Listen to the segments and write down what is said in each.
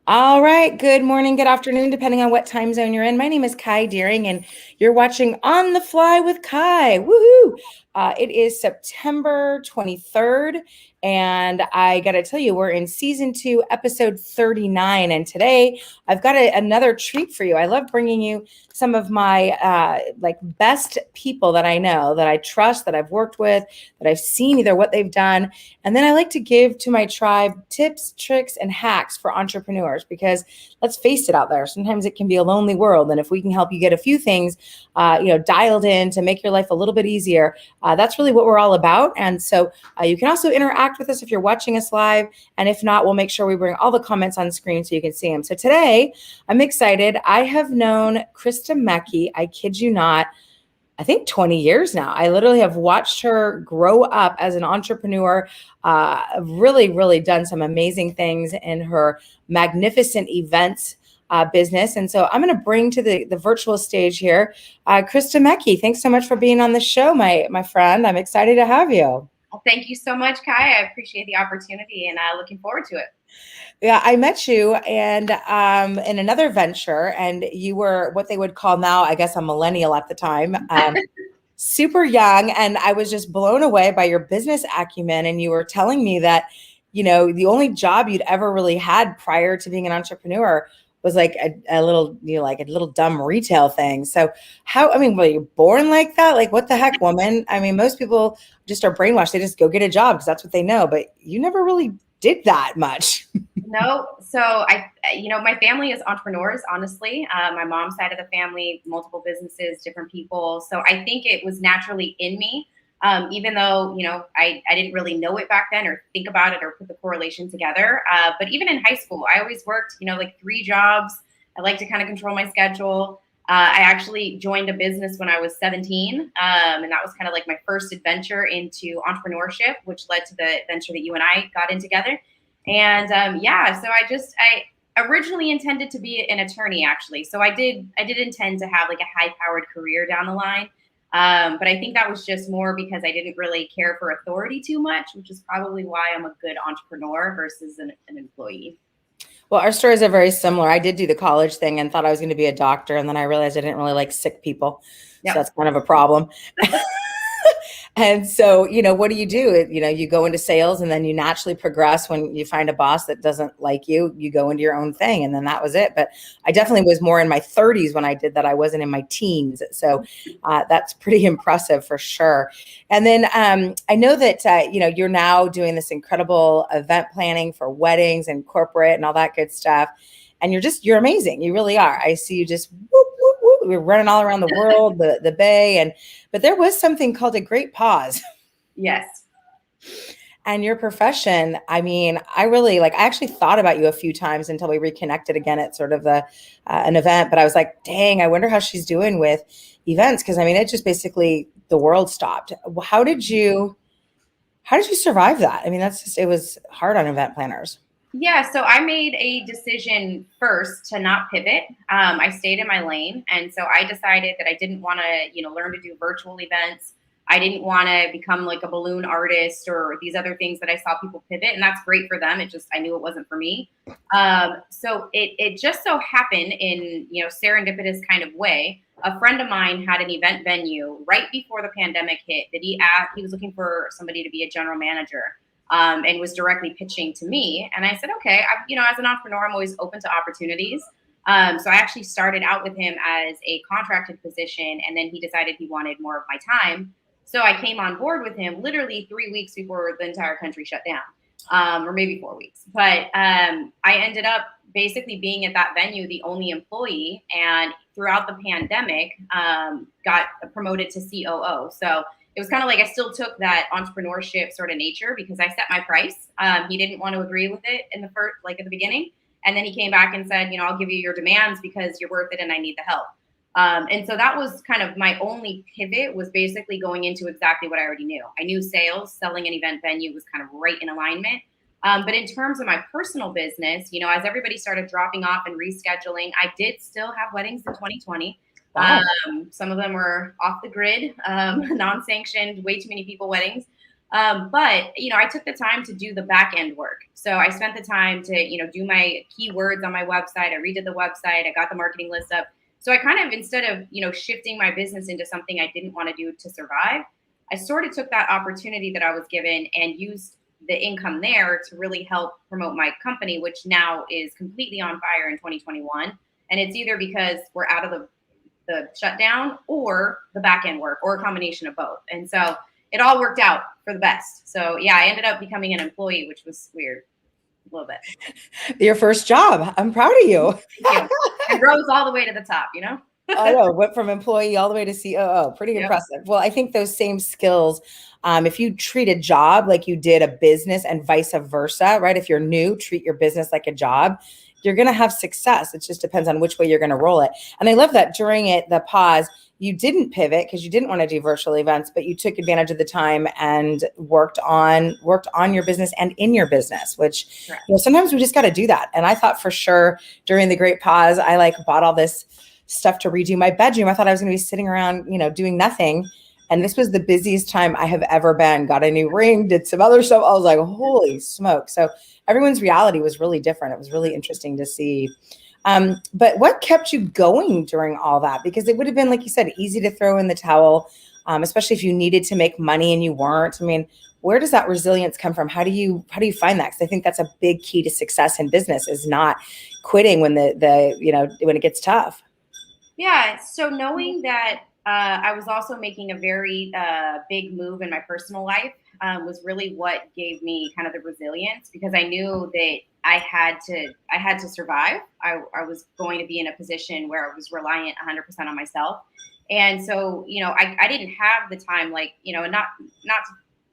All right. Good morning, good afternoon, depending on what time zone you're in. My name is Kai Deering, and you're watching On the Fly with Kai. Woohoo! It is September 23rd, and I got to tell you, we're in season 2, episode 39. And today I've got another treat for you. I love bringing you some of my best people that I know, that I trust, that I've worked with, that I've seen either what they've done. And then I like to give to my tribe tips, tricks, and hacks for entrepreneurs because let's face it, out there, sometimes it can be a lonely world. And if we can help you get a few things, dialed in to make your life a little bit easier, that's really what we're all about. And so you can also interact with us if you're watching us live. And if not, we'll make sure we bring all the comments on screen so you can see them. So today, I'm excited. I have known Krista Mackey, I kid you not, I think 20 years now. I literally have watched her grow up as an entrepreneur, really, really done some amazing things in her magnificent events business. And so I'm going to bring to the virtual stage here, Krista Mackey. Thanks so much for being on the show, my friend. I'm excited to have you. Well, thank you so much, Kai. I appreciate the opportunity and looking forward to it. Yeah, I met you and in another venture, and you were what they would call now, I guess, a millennial at the time. Super young, and I was just blown away by your business acumen. And you were telling me that, the only job you'd ever really had prior to being an entrepreneur was like a little, like a little dumb retail thing. So were you born like that? Like, what the heck, woman? I mean, most people just are brainwashed. They just go get a job because that's what they know. But you never really did that much. No, so my family is entrepreneurs, honestly. My mom's side of the family, multiple businesses, different people. So I think it was naturally in me, even though, I didn't really know it back then or think about it or put the correlation together. But even in high school, I always worked, like 3 jobs. I like to kind of control my schedule. I actually joined a business when I was 17, and that was kind of like my first adventure into entrepreneurship, which led to the venture that you and I got in together. And so I originally intended to be an attorney, actually. So I did intend to have like a high-powered career down the line. But I think that was just more because I didn't really care for authority too much, which is probably why I'm a good entrepreneur versus an employee. Well, our stories are very similar. I did do the college thing and thought I was going to be a doctor, and then I realized I didn't really like sick people. So Yep. that's kind of a problem. And so, what do? You go into sales, and then you naturally progress when you find a boss that doesn't like you. You go into your own thing, and then that was it. But I definitely was more in my 30s when I did that. I wasn't in my teens. So that's pretty impressive for sure. And then I know that, you're now doing this incredible event planning for weddings and corporate and all that good stuff. And you're amazing. You really are. I see you just whoop, whoop, whoop. We're running all around the world, the Bay. But there was something called a great pause. Yes. And your profession, I mean, I actually thought about you a few times until we reconnected again at sort of an event. But I was like, dang, I wonder how she's doing with events. Because I mean, it just basically, the world stopped. How did you survive that? I mean, it was hard on event planners. Yeah, so I made a decision first to not pivot. I stayed in my lane, and so I decided that I didn't want to, learn to do virtual events. I didn't want to become like a balloon artist or these other things that I saw people pivot, and that's great for them. I knew it wasn't for me. So it just so happened in serendipitous kind of way. A friend of mine had an event venue right before the pandemic hit that he was looking for somebody to be a general manager. And was directly pitching to me. And I said, okay, as an entrepreneur, I'm always open to opportunities. So I actually started out with him as a contracted position, and then he decided he wanted more of my time. So I came on board with him literally 3 weeks before the entire country shut down, or maybe 4 weeks. But I ended up basically being at that venue the only employee, and throughout the pandemic, got promoted to COO. So it was kind of like I still took that entrepreneurship sort of nature because I set my price. He didn't want to agree with it in the first, like at the beginning. And then he came back and said, I'll give you your demands because you're worth it and I need the help. And so that was kind of my only pivot, was basically going into exactly what I already knew. I knew sales, selling an event venue was kind of right in alignment. But in terms of my personal business, as everybody started dropping off and rescheduling, I did still have weddings in 2020. Wow. Some of them were off the grid, non-sanctioned, way too many people weddings. But, I took the time to do the back end work. So I spent the time to, do my keywords on my website. I redid the website. I got the marketing list up. So I kind of, instead of, shifting my business into something I didn't want to do to survive, I sort of took that opportunity that I was given and used the income there to really help promote my company, which now is completely on fire in 2021. And it's either because we're out of the shutdown or the back end work or a combination of both. And so it all worked out for the best. So yeah, I ended up becoming an employee, which was weird a little bit. Your first job. I'm proud of you. Thank you. And rose all the way to the top, I know, went from employee all the way to COO. Pretty impressive. Well, I think those same skills, if you treat a job like you did a business and vice versa, right? If you're new, treat your business like a job, you're going to have success. It just depends on which way you're going to roll it. And I love that during the pause, you didn't pivot because you didn't want to do virtual events, but you took advantage of the time and worked on your business and in your business, which, sometimes we just got to do that. And I thought for sure during the great pause, I bought all this stuff to redo my bedroom. I thought I was going to be sitting around, doing nothing. And this was the busiest time I have ever been. Got a new ring, did some other stuff. I was like, holy smoke. So everyone's reality was really different. It was really interesting to see. But what kept you going during all that? Because it would have been, like you said, easy to throw in the towel, especially if you needed to make money and you weren't. I mean, where does that resilience come from? How do you find that? Because I think that's a big key to success in business, is not quitting when when it gets tough. Yeah. So knowing that I was also making a very big move in my personal life was really what gave me kind of the resilience, because I knew that I had to survive. I was going to be in a position where I was reliant 100% on myself. And so, I didn't have the time, not to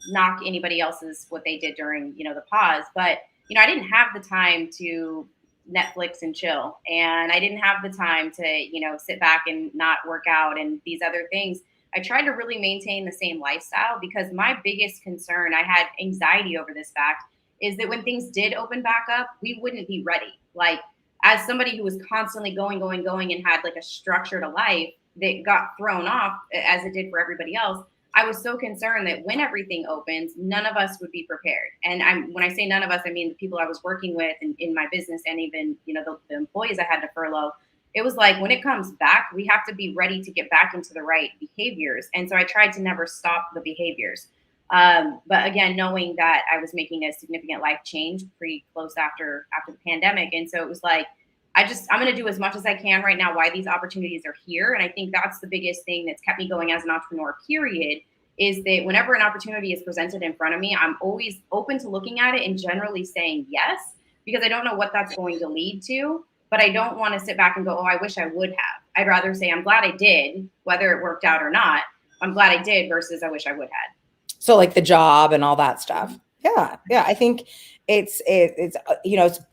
knock anybody else's what they did during, the pause, but, I didn't have the time to Netflix and chill. And I didn't have the time to, sit back and not work out and these other things. I tried to really maintain the same lifestyle, because my biggest concern, I had anxiety over this fact, is that when things did open back up, we wouldn't be ready. Like, as somebody who was constantly going, and had a structured life that got thrown off as it did for everybody else, I was so concerned that when everything opens, none of us would be prepared. And when I say none of us, I mean the people I was working with in my business, and even, the employees I had to furlough. It was like, when it comes back, we have to be ready to get back into the right behaviors. And so I tried to never stop the behaviors. But again, knowing that I was making a significant life change pretty close after the pandemic. And so it was like, I'm going to do as much as I can right now while these opportunities are here. And I think that's the biggest thing that's kept me going as an entrepreneur, period, is that whenever an opportunity is presented in front of me, I'm always open to looking at it and generally saying yes, because I don't know what that's going to lead to. But I don't want to sit back and go, oh, I wish I would have. I'd rather say, I'm glad I did, whether it worked out or not. I'm glad I did versus I wish I would have. So like the job and all that stuff. Yeah. I think it's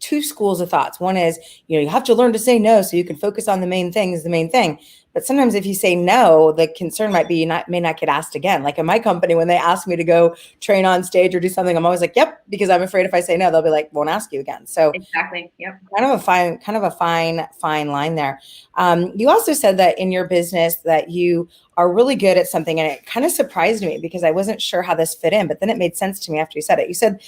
two schools of thoughts. One is, you have to learn to say no so you can focus on the main thing is the main thing. But sometimes if you say no, the concern might be you may not get asked again. Like in my company, when they ask me to go train on stage or do something, I'm always like, yep, because I'm afraid if I say no, they'll be like, won't ask you again. So exactly. Yep. Kind of a fine line there. You also said that in your business that you are really good at something, and it kind of surprised me because I wasn't sure how this fit in, but then it made sense to me after you said it. You said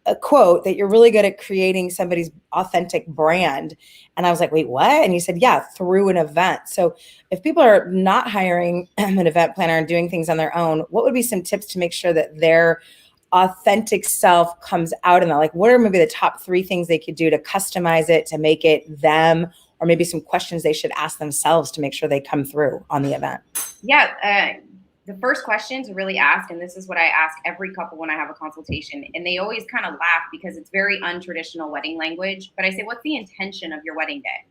a quote that you're really good at creating somebody's authentic brand. And I was like, wait, what? And you said, yeah, through an event. So if people are not hiring an event planner and doing things on their own, what would be some tips to make sure that their authentic self comes out in that? Like, what are maybe the top 3 things they could do to customize it, to make it them, or maybe some questions they should ask themselves to make sure they come through on the event? Yeah. The first question to really ask, and this is what I ask every couple when I have a consultation, and they always kind of laugh because it's very untraditional wedding language, but I say, what's the intention of your wedding day?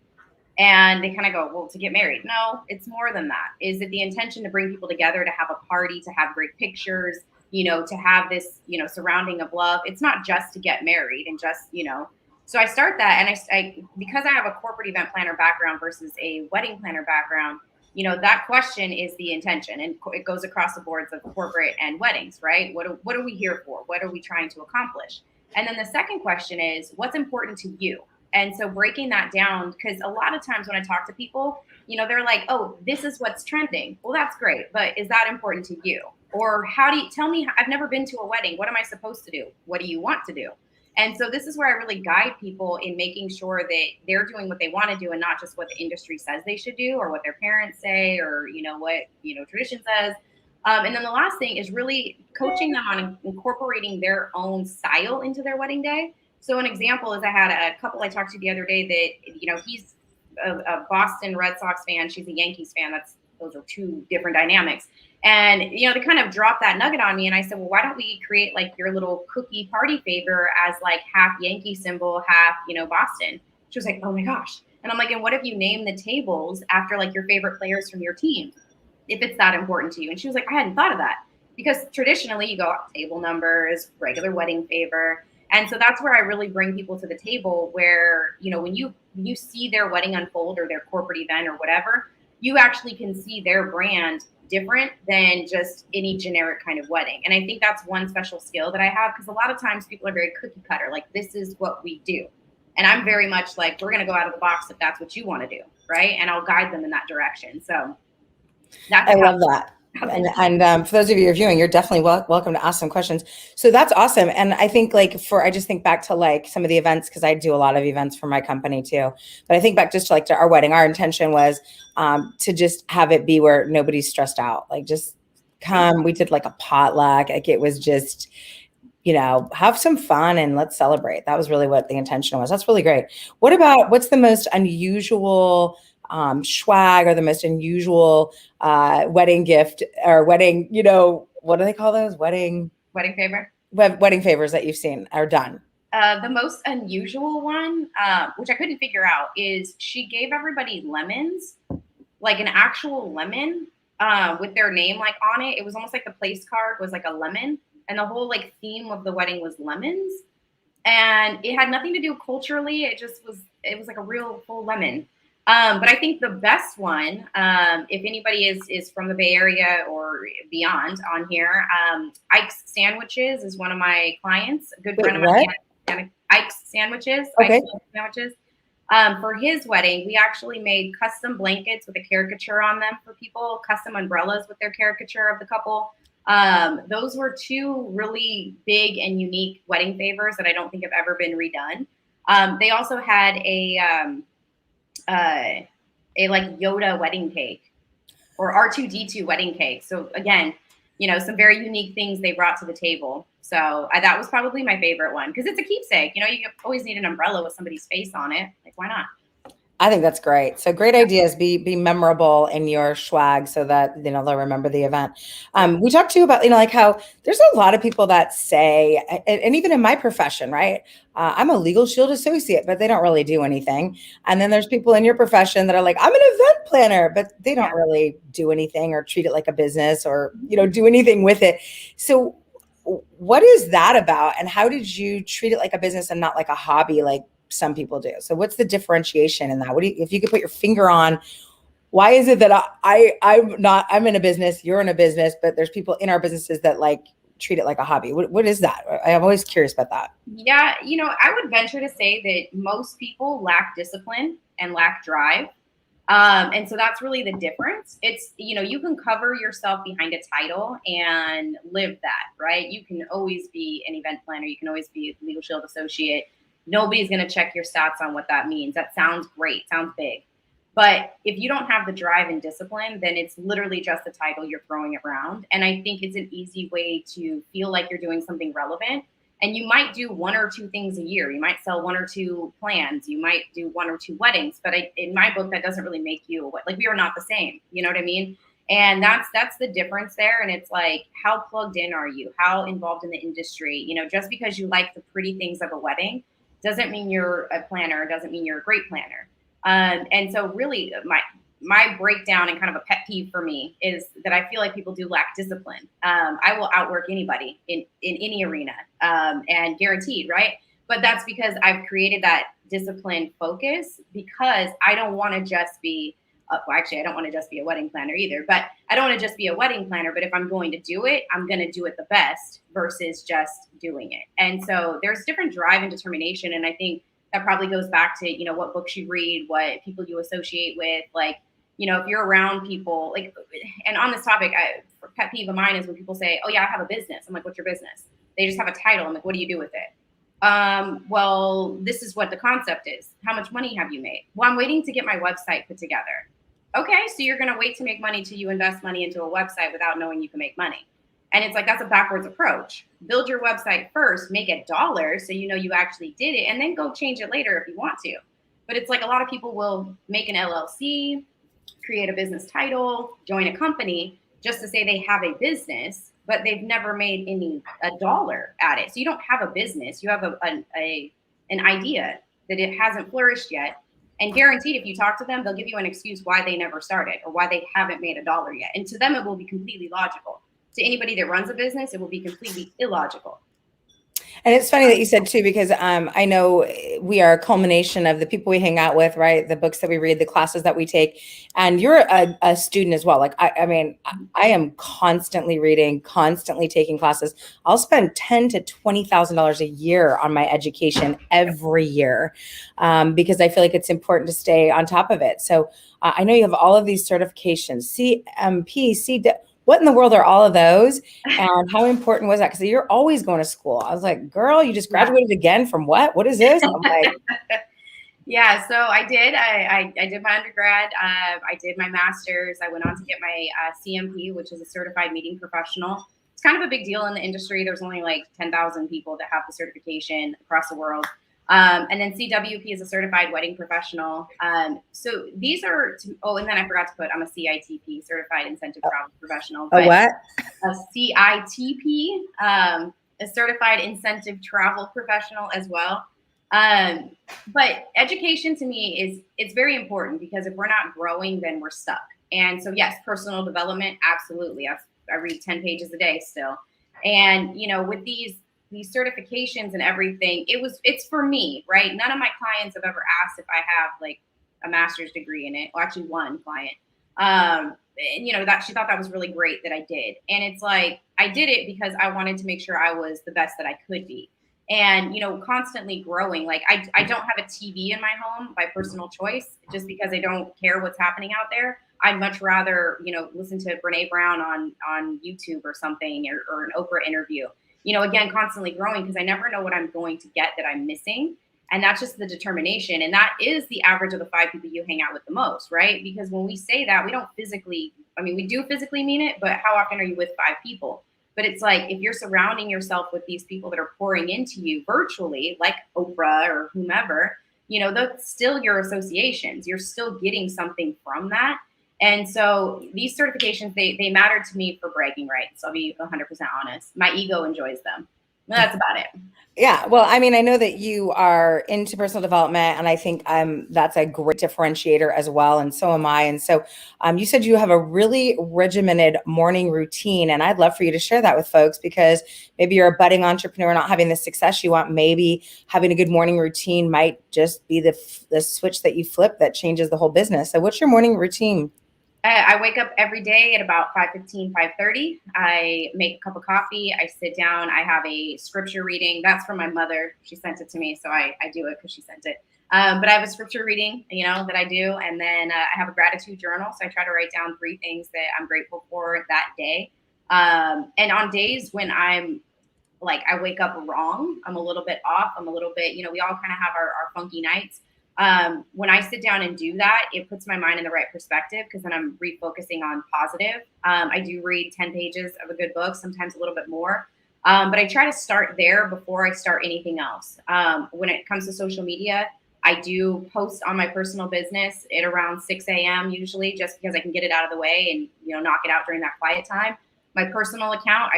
And they kind of go, well, to get married. No, it's more than that. Is it the intention to bring people together, to have a party, to have great pictures, to have this, surrounding of love? It's not just to get married and just, So I start that, and I because I have a corporate event planner background versus a wedding planner background, that question is the intention, and it goes across the boards of corporate and weddings, right? What are we here for? What are we trying to accomplish? And then the second question is, what's important to you? And so breaking that down, because a lot of times when I talk to people, they're like, oh, this is what's trending. Well, that's great, but is that important to you? Or how do you tell me? I've never been to a wedding. What am I supposed to do? What do you want to do? And so this is where I really guide people in making sure that they're doing what they want to do and not just what the industry says they should do or what their parents say or, what, tradition says. And then the last thing is really coaching them on incorporating their own style into their wedding day. So an example is I had a couple I talked to the other day that, he's a Boston Red Sox fan. She's a Yankees fan. Those are two different dynamics. And, they kind of dropped that nugget on me. And I said, well, why don't we create like your little cookie party favor as like half Yankee symbol, half, Boston. She was like, oh my gosh. And I'm like, and what if you name the tables after like your favorite players from your team, if it's that important to you? And she was like, I hadn't thought of that, because traditionally you go table numbers, regular wedding favor. And so that's where I really bring people to the table where, when you see their wedding unfold or their corporate event or whatever, you actually can see their brand different than just any generic kind of wedding. And I think that's one special skill that I have, because a lot of times people are very cookie cutter, like this is what we do. And I'm very much like, we're going to go out of the box if that's what you want to do. Right. And I'll guide them in that direction. So I love that. And for those of you who are viewing, you're definitely welcome to ask some questions. So that's awesome. And I think I just think back to like some of the events, because I do a lot of events for my company too. But I think back just to our wedding, our intention was to just have it be where nobody's stressed out. Like just come, we did like a potluck. Like it was just, have some fun and let's celebrate. That was really what the intention was. That's really great. What's the most unusual swag or the most unusual wedding gift or wedding, what do they call those? Wedding favor? Wedding favors that you've seen or done? The most unusual one, which I couldn't figure out, is she gave everybody lemons, like an actual lemon with their name on it. It was almost like the place card was like a lemon, and the whole theme of the wedding was lemons. And it had nothing to do culturally. It was like a real full lemon. But I think the best one, if anybody is from the Bay Area or beyond on here, Ike's Sandwiches is one of my clients, a good friend of mine. Ike's Sandwiches. Okay. Ike's Sandwiches. For his wedding, we actually made custom blankets with a caricature on them for people, custom umbrellas with their caricature of the couple. Those were two really big and unique wedding favors that I don't think have ever been redone. They also had a Yoda wedding cake or R2D2 wedding cake. So again, some very unique things they brought to the table. So that was probably my favorite one, because it's a keepsake. You always need an umbrella with somebody's face on it. Like, why not? I think that's great. So great ideas. Be memorable in your swag so that they'll remember the event. We talked to you about how there's a lot of people that say, and even in my profession, right? I'm a Legal Shield associate, but they don't really do anything. And then there's people in your profession that are like, I'm an event planner, but they don't really do anything or treat it like a business or do anything with it. So what is that about? And how did you treat it like a business and not like a hobby, like some people do? So what's the differentiation in that? If you could put your finger on, why is it that I'm in a business, you're in a business, but there's people in our businesses that treat it like a hobby? What is that? I'm always curious about that. Yeah. I would venture to say that most people lack discipline and lack drive. And so that's really the difference. It's, you can cover yourself behind a title and live that, right? You can always be an event planner. You can always be a Legal Shield associate. Nobody's going to check your stats on what that means. That sounds great. Sounds big. But if you don't have the drive and discipline, then it's literally just a title you're throwing around. And I think it's an easy way to feel like you're doing something relevant. And you might do one or two things a year. You might sell one or two plans. You might do one or two weddings. But in my book, that doesn't really make you we are not the same. You know what I mean? And that's the difference there. And it's like, how plugged in are you? How involved in the industry? Just because you like the pretty things of a wedding doesn't mean you're a planner. Doesn't mean you're a great planner. And so really my breakdown and kind of a pet peeve for me is that I feel like people do lack discipline. I will outwork anybody in any arena and guaranteed, right? But that's because I've created that disciplined focus, because I don't want to just be, actually, I don't want to just be a wedding planner either, but I don't want to just be a wedding planner. But if I'm going to do it, I'm going to do it the best versus just doing it. And so there's different drive and determination. And I think that probably goes back to, what books you read, what people you associate with. if you're around people like, and on this topic, pet peeve of mine is when people say, oh yeah, I have a business. I'm like, what's your business? They just have a title. I'm like, what do you do with it? Well, this is what the concept is. How much money have you made? Well, I'm waiting to get my website put together. Okay, so you're going to wait to make money till you invest money into a website without knowing you can make money. And it's like, that's a backwards approach. Build your website first, make $1 so you know you actually did it, and then go change it later if you want to. But it's like a lot of people will make an LLC, create a business title, join a company just to say they have a business, but they've never made a dollar at it. So you don't have a business, you have an idea that it hasn't flourished yet. And guaranteed, if you talk to them, they'll give you an excuse why they never started or why they haven't made $1 yet. And to them, it will be completely logical. To anybody that runs a business, it will be completely illogical. And it's funny that you said too, because I know we are a culmination of the people we hang out with, right? The books that we read, the classes that we take, and you're a student as well. Like, I mean, I am constantly reading, constantly taking classes. I'll spend $10,000 to $20,000 a year on my education every year because I feel like it's important to stay on top of it. So I know you have all of these certifications, CMP, what in the world are all of those? And how important was that? Because you're always going to school. I was like, girl, you just graduated again from what? What is this? I'm like, yeah, so I did. I did my undergrad. I did my master's. I went on to get my CMP, which is a certified meeting professional. It's kind of a big deal in the industry. There's only like 10,000 people that have the certification across the world. And then CWP is a certified wedding professional. So these are, and then I forgot to put, I'm a CITP, certified incentive travel professional. A what? A CITP, a certified incentive travel professional as well. But education to me it's very important, because if we're not growing, then we're stuck. And so yes, personal development, absolutely. I read 10 pages a day still. And, with these certifications and everything, it's for me, right? None of my clients have ever asked if I have like a master's degree in it. Well, actually one client, and that she thought that was really great that I did. And it's like, I did it because I wanted to make sure I was the best that I could be. And, constantly growing. Like I don't have a TV in my home by personal choice, just because I don't care what's happening out there. I'd much rather, listen to Brene Brown on YouTube or something, or an Oprah interview. Again, constantly growing, because I never know what I'm going to get that I'm missing. And that's just the determination. And that is the average of the 5 people you hang out with the most, right? Because when we say that, we don't we do physically mean it, but how often are you with 5 people? But it's like, if you're surrounding yourself with these people that are pouring into you virtually, like Oprah or whomever, that's still your associations. You're still getting something from that. And so these certifications, they matter to me for bragging rights. I'll be 100% honest. My ego enjoys them. That's about it. Yeah. Well, I mean, I know that you are into personal development, and I think that's a great differentiator as well. And so am I. And so you said you have a really regimented morning routine, and I'd love for you to share that with folks, because maybe you're a budding entrepreneur not having the success you want. Maybe having a good morning routine might just be the switch that you flip that changes the whole business. So what's your morning routine? I wake up every day at about 5:15, 5:30. I make a cup of coffee. I sit down. I have a scripture reading. That's from my mother. She sent it to me, so I do it because she sent it. But I have a scripture reading, that I do. And then I have a gratitude journal. So I try to write down 3 things that I'm grateful for that day. And on days when I'm like, I wake up wrong, I'm a little bit off, I'm a little bit, we all kind of have our funky nights. When I sit down and do that, it puts my mind in the right perspective, because then I'm refocusing on positive. I do read 10 pages of a good book, sometimes a little bit more. But I try to start there before I start anything else. When it comes to social media, I do post on my personal business at around 6 a.m. usually, just because I can get it out of the way and, knock it out during that quiet time. My personal account,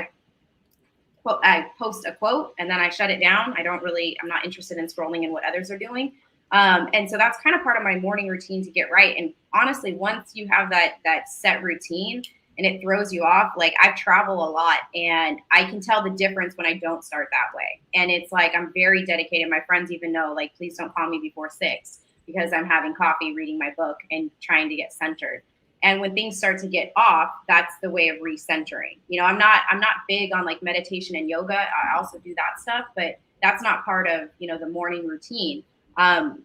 I post a quote and then I shut it down. I'm not interested in scrolling in what others are doing. And so that's kind of part of my morning routine to get right. And honestly, once you have that set routine and it throws you off, like I travel a lot and I can tell the difference when I don't start that way. And it's like, I'm very dedicated. My friends even know, like, please don't call me before 6, because I'm having coffee, reading my book and trying to get centered. And when things start to get off, that's the way of recentering. I'm not big on like meditation and yoga. I also do that stuff, but that's not part of, the morning routine.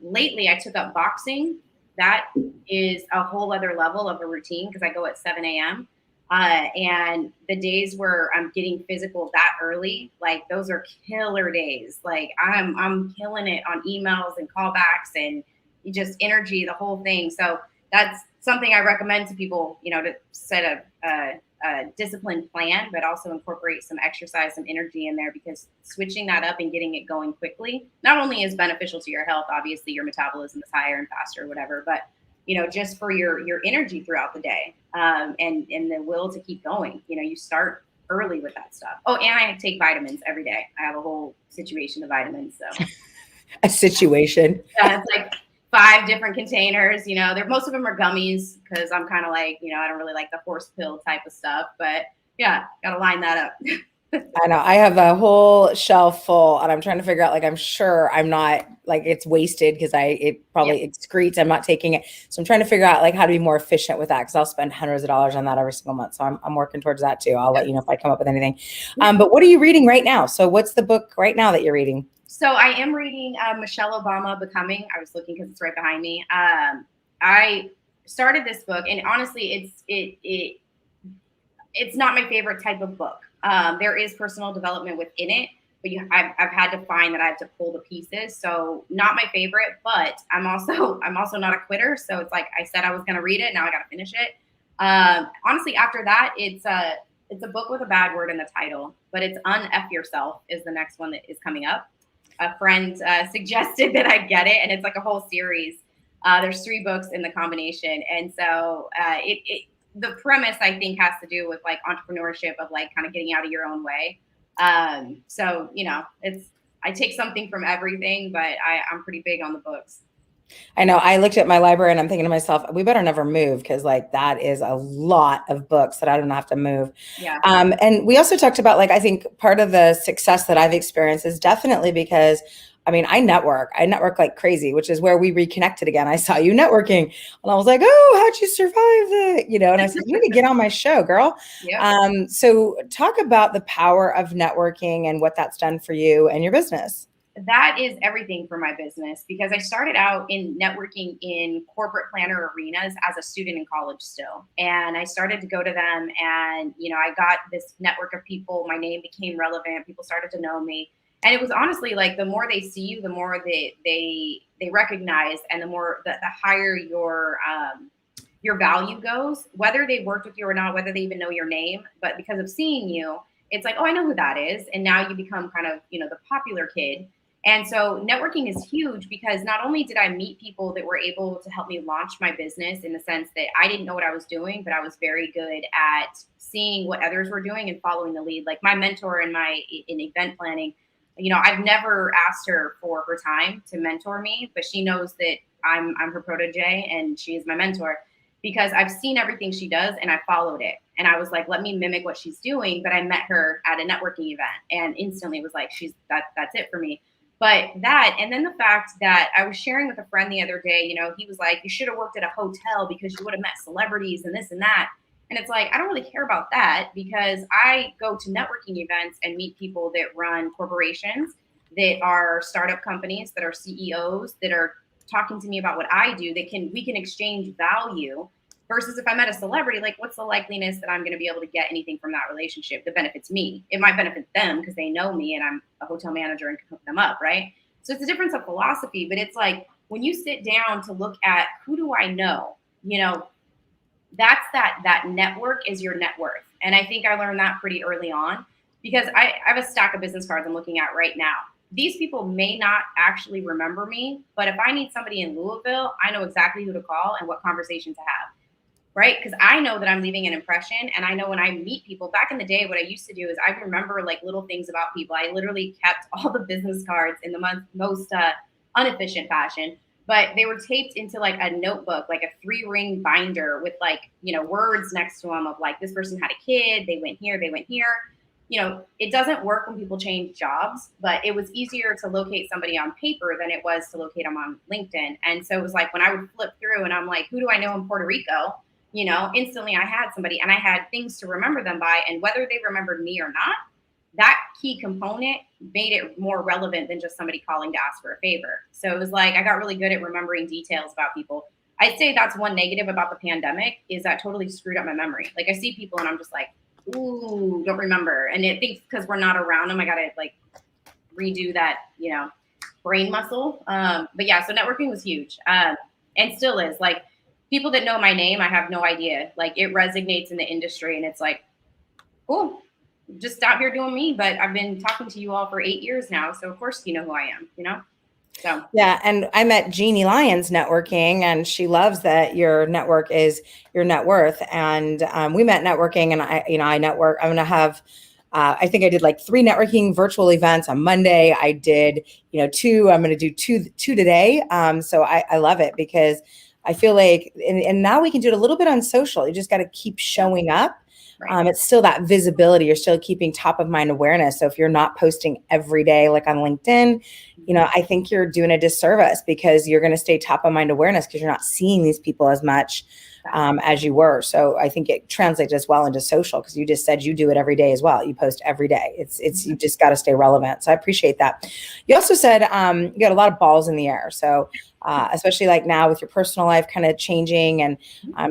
Lately I took up boxing. that is a whole other level of a routine because I go at 7 a.m. And the days where I'm getting physical that early, like those are killer days. Like I'm killing it on emails and callbacks and just energy, the whole thing. So that's something I recommend to people, to set a disciplined plan, but also incorporate some exercise, some energy in there, because switching that up and getting it going quickly not only is beneficial to your health, obviously your metabolism is higher and faster, whatever, but just for your energy throughout the day, and the will to keep going. You start early with that stuff. Oh, and I take vitamins every day. I have a whole situation of vitamins. So a situation. yeah, it's like 5 different containers. Most of them are gummies because I'm kind of like, I don't really like the horse pill type of stuff. But yeah, got to line that up. I know. I have a whole shelf full, and I'm trying to figure out, like, I'm sure I'm not, like, it's wasted because it probably excretes. I'm not taking it. So I'm trying to figure out, like, how to be more efficient with that, because I'll spend hundreds of dollars on that every single month. So I'm working towards that too. I'll let you know if I come up with anything. But what are you reading right now? So what's the book right now that you're reading? So I am reading Michelle Obama, Becoming. I was looking because it's right behind me. I started this book, and honestly, it's not my favorite type of book. There is personal development within it, but I've had to find that I have to pull the pieces. So not my favorite, but I'm also not a quitter. So it's like I said I was going to read it. Now I got to finish it. Honestly, after that, it's a book with a bad word in the title, but it's Un-F Yourself is the next one that is coming up. A friend suggested that I get it, and it's like a whole series. There's 3 books in the combination, and so the premise, I think, has to do with like entrepreneurship, of like kind of getting out of your own way. So I take something from everything, but I'm pretty big on the books. I know. I looked at my library and I'm thinking to myself, we better never move, because like that is a lot of books that I don't have to move. Yeah. And we also talked about, like, I think part of the success that I've experienced is definitely because, I mean, I network like crazy, which is where we reconnected again. I saw you networking and I was like, oh, how'd you survive that? And I said, you need to get on my show, girl. Yep. So talk about the power of networking and what that's done for you and your business. That is everything for my business, because I started out in networking in corporate planner arenas as a student in college still. And I started to go to them, and, I got this network of people. My name became relevant. People started to know me. And it was honestly like, the more they see you, the more they recognize, and the more the higher your value goes, whether they worked with you or not, whether they even know your name. But because of seeing you, it's like, oh, I know who that is. And now you become kind of, the popular kid. And so networking is huge, because not only did I meet people that were able to help me launch my business, in the sense that I didn't know what I was doing, but I was very good at seeing what others were doing and following the lead. Like my mentor in event planning, I've never asked her for her time to mentor me, but she knows that I'm her protege and she is my mentor, because I've seen everything she does and I followed it. And I was like, let me mimic what she's doing. But I met her at a networking event and instantly was like, that's it for me. But that, and then the fact that I was sharing with a friend the other day, he was like, you should have worked at a hotel because you would have met celebrities and this and that. And it's like, I don't really care about that, because I go to networking events and meet people that run corporations, that are startup companies, that are CEOs, that are talking to me about what I do, we can exchange value. Versus if I met a celebrity, like, what's the likeliness that I'm going to be able to get anything from that relationship that benefits me? It might benefit them because they know me and I'm a hotel manager and can hook them up, right? So it's a difference of philosophy, but it's like, when you sit down to look at who do I know, that's that network is your net worth. And I think I learned that pretty early on, because I have a stack of business cards I'm looking at right now. These people may not actually remember me, but if I need somebody in Louisville, I know exactly who to call and what conversation to have. Right? Because I know that I'm leaving an impression. And I know when I meet people, back in the day, what I used to do is I remember like little things about people. I literally kept all the business cards in the most inefficient fashion, but they were taped into like a notebook, like a 3-ring binder with like, words next to them of like, this person had a kid, they went here, they went here. It doesn't work when people change jobs, but it was easier to locate somebody on paper than it was to locate them on LinkedIn. And so it was like, when I would flip through and I'm like, who do I know in Puerto Rico? Instantly I had somebody and I had things to remember them by, and whether they remembered me or not, that key component made it more relevant than just somebody calling to ask for a favor. So it was like, I got really good at remembering details about people. I'd say that's one negative about the pandemic is that totally screwed up my memory. Like I see people and I'm just like, ooh, don't remember. And it thinks because we're not around them, I got to like redo that, brain muscle. But yeah, so networking was huge, and still is. Like people that know my name, I have no idea. Like it resonates in the industry, and it's like, cool, just out here doing me. But I've been talking to you all for 8 years now, so of course you know who I am. So Yeah, and I met Jeannie Lyons networking, and she loves that your network is your net worth. And we met networking, and I network. I'm gonna have. I think I did like 3 networking virtual events on Monday. I did, 2. I'm going to do two today. So I love it because I feel like, and now we can do it a little bit on social. You just got to keep showing up. right. It's still that visibility. You're still keeping top of mind awareness. So if you're not posting every day, like on LinkedIn, I think you're doing a disservice because you're going to stay top of mind awareness because you're not seeing these people as much as you were. So I think it translates as well into social because you just said you do it every day as well. You post every day. It's you just got to stay relevant. So I appreciate that. You also said you got a lot of balls in the air. So especially like now with your personal life kind of changing and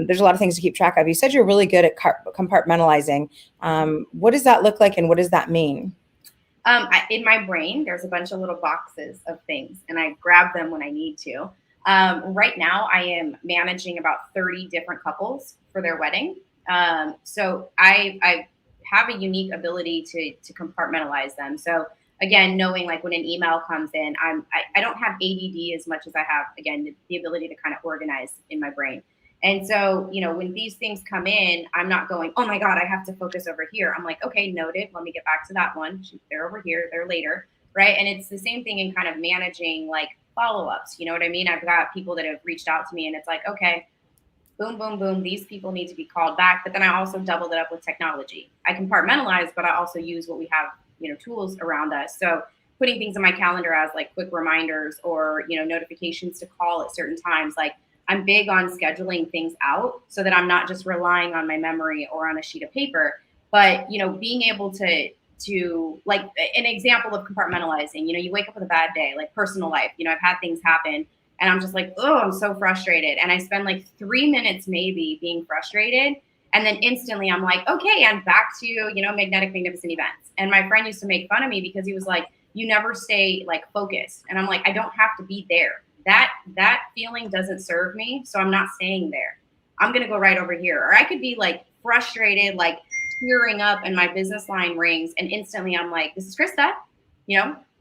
there's a lot of things to keep track of. You said you're really good at compartmentalizing. What does that look like and what does that mean? In my brain, there's a bunch of little boxes of things, and I grab them when I need to. Right now, I am managing about 30 different couples for their wedding. So I have a unique ability to compartmentalize them. So again, knowing like when an email comes in, I don't have ADD as much as I have, again, the ability to kind of organize in my brain. And so, when these things come in, I'm not going, oh my God, I have to focus over here. I'm like, okay, noted. Let me get back to that one. They're over here. They're later. Right. And it's the same thing in kind of managing like follow-ups. You know what I mean? I've got people that have reached out to me and it's like, okay, boom, boom, boom. These people need to be called back. But then I also doubled it up with technology. I compartmentalize, but I also use what we have, tools around us. So putting things in my calendar as like quick reminders or, notifications to call at certain times, like I'm big on scheduling things out so that I'm not just relying on my memory or on a sheet of paper, but, being able to like an example of compartmentalizing, you wake up with a bad day, like personal life, I've had things happen and I'm just like, oh, I'm so frustrated. And I spend like 3 minutes maybe being frustrated. And then instantly I'm like, okay, I'm back to, magnetic magnificent events. And my friend used to make fun of me because he was like, you never stay like focused. And I'm like, I don't have to be there. That feeling doesn't serve me. So I'm not staying there. I'm going to go right over here. Or I could be like frustrated, like tearing up and my business line rings. And instantly I'm like, this is Krista,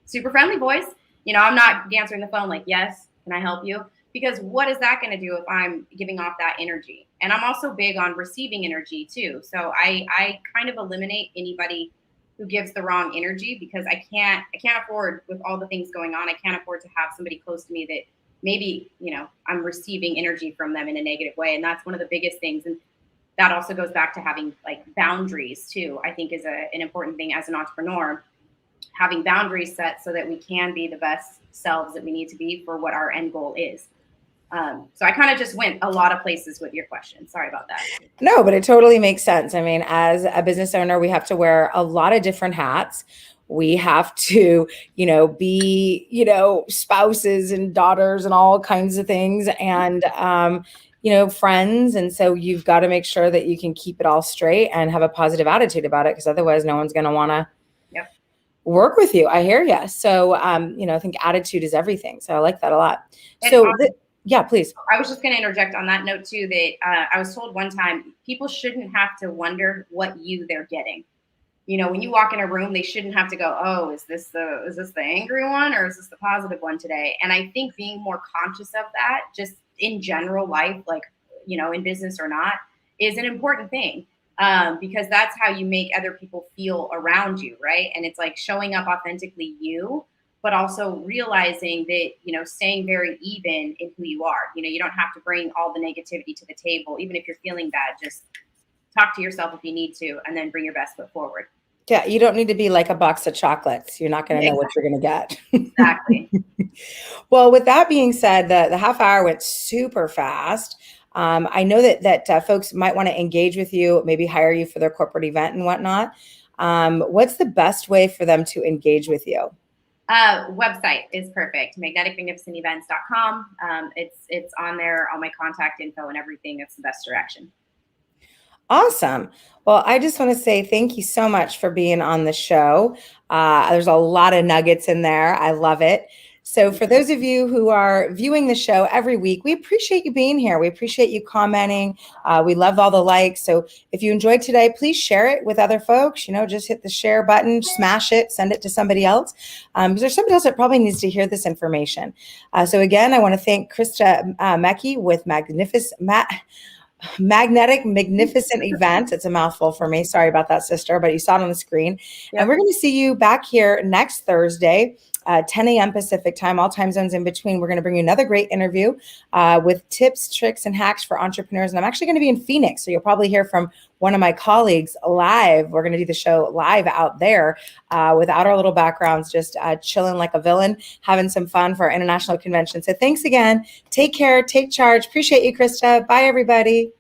super friendly voice. I'm not answering the phone like, yes, can I help you? Because what is that going to do if I'm giving off that energy? And I'm also big on receiving energy too. So I kind of eliminate anybody who gives the wrong energy because I can't afford, with all the things going on, I can't afford to have somebody close to me that maybe, I'm receiving energy from them in a negative way. And that's one of the biggest things. And that also goes back to having like boundaries too, I think is an important thing as an entrepreneur, having boundaries set so that we can be the best selves that we need to be for what our end goal is. So I kind of just went a lot of places with your question. Sorry about that. No, but it totally makes sense. I mean, as a business owner, we have to wear a lot of different hats. We have to, be, spouses and daughters and all kinds of things and, friends. And so you've got to make sure that you can keep it all straight and have a positive attitude about it because otherwise no one's going to want to work with you. I hear you. So, I think attitude is everything. So I like that a lot. So yeah, please. I was just going to interject on that note too, that I was told one time, people shouldn't have to wonder what they're getting. When you walk in a room, they shouldn't have to go, oh, is this the angry one or is this the positive one today? And I think being more conscious of that, just in general life, like, in business or not, is an important thing. Because that's how you make other people feel around you, right? And it's like showing up authentically you, but also realizing that, staying very even in who you are. You don't have to bring all the negativity to the table. Even if you're feeling bad, just talk to yourself if you need to, and then bring your best foot forward. Yeah, you don't need to be like a box of chocolates. You're not going to know what you're going to get. Exactly. Well, with that being said, the half hour went super fast. I know that folks might want to engage with you, maybe hire you for their corporate event and whatnot. What's the best way for them to engage with you? Website is perfect. magneticmagnificentevents.com. It's on there, all my contact info and everything. It's the best direction. Awesome. Well, I just want to say thank you so much for being on the show. There's a lot of nuggets in there. I love it. So for those of you who are viewing the show every week, we appreciate you being here. We appreciate you commenting. We love all the likes. So if you enjoyed today, please share it with other folks. Just hit the share button, smash it, send it to somebody else. Because there's somebody else that probably needs to hear this information. So again, I want to thank Krista Mackey with Magnetic Magnificent Events. It's a mouthful for me. Sorry about that, sister, but you saw it on the screen. Yep. And we're going to see you back here next Thursday, 10 a.m. Pacific time, all time zones in between. We're going to bring you another great interview with tips, tricks, and hacks for entrepreneurs. And I'm actually going to be in Phoenix, so you'll probably hear from one of my colleagues live. We're going to do the show live out there without our little backgrounds, just chilling like a villain, having some fun for our international convention. So thanks again. Take care. Take charge. Appreciate you, Krista. Bye, everybody.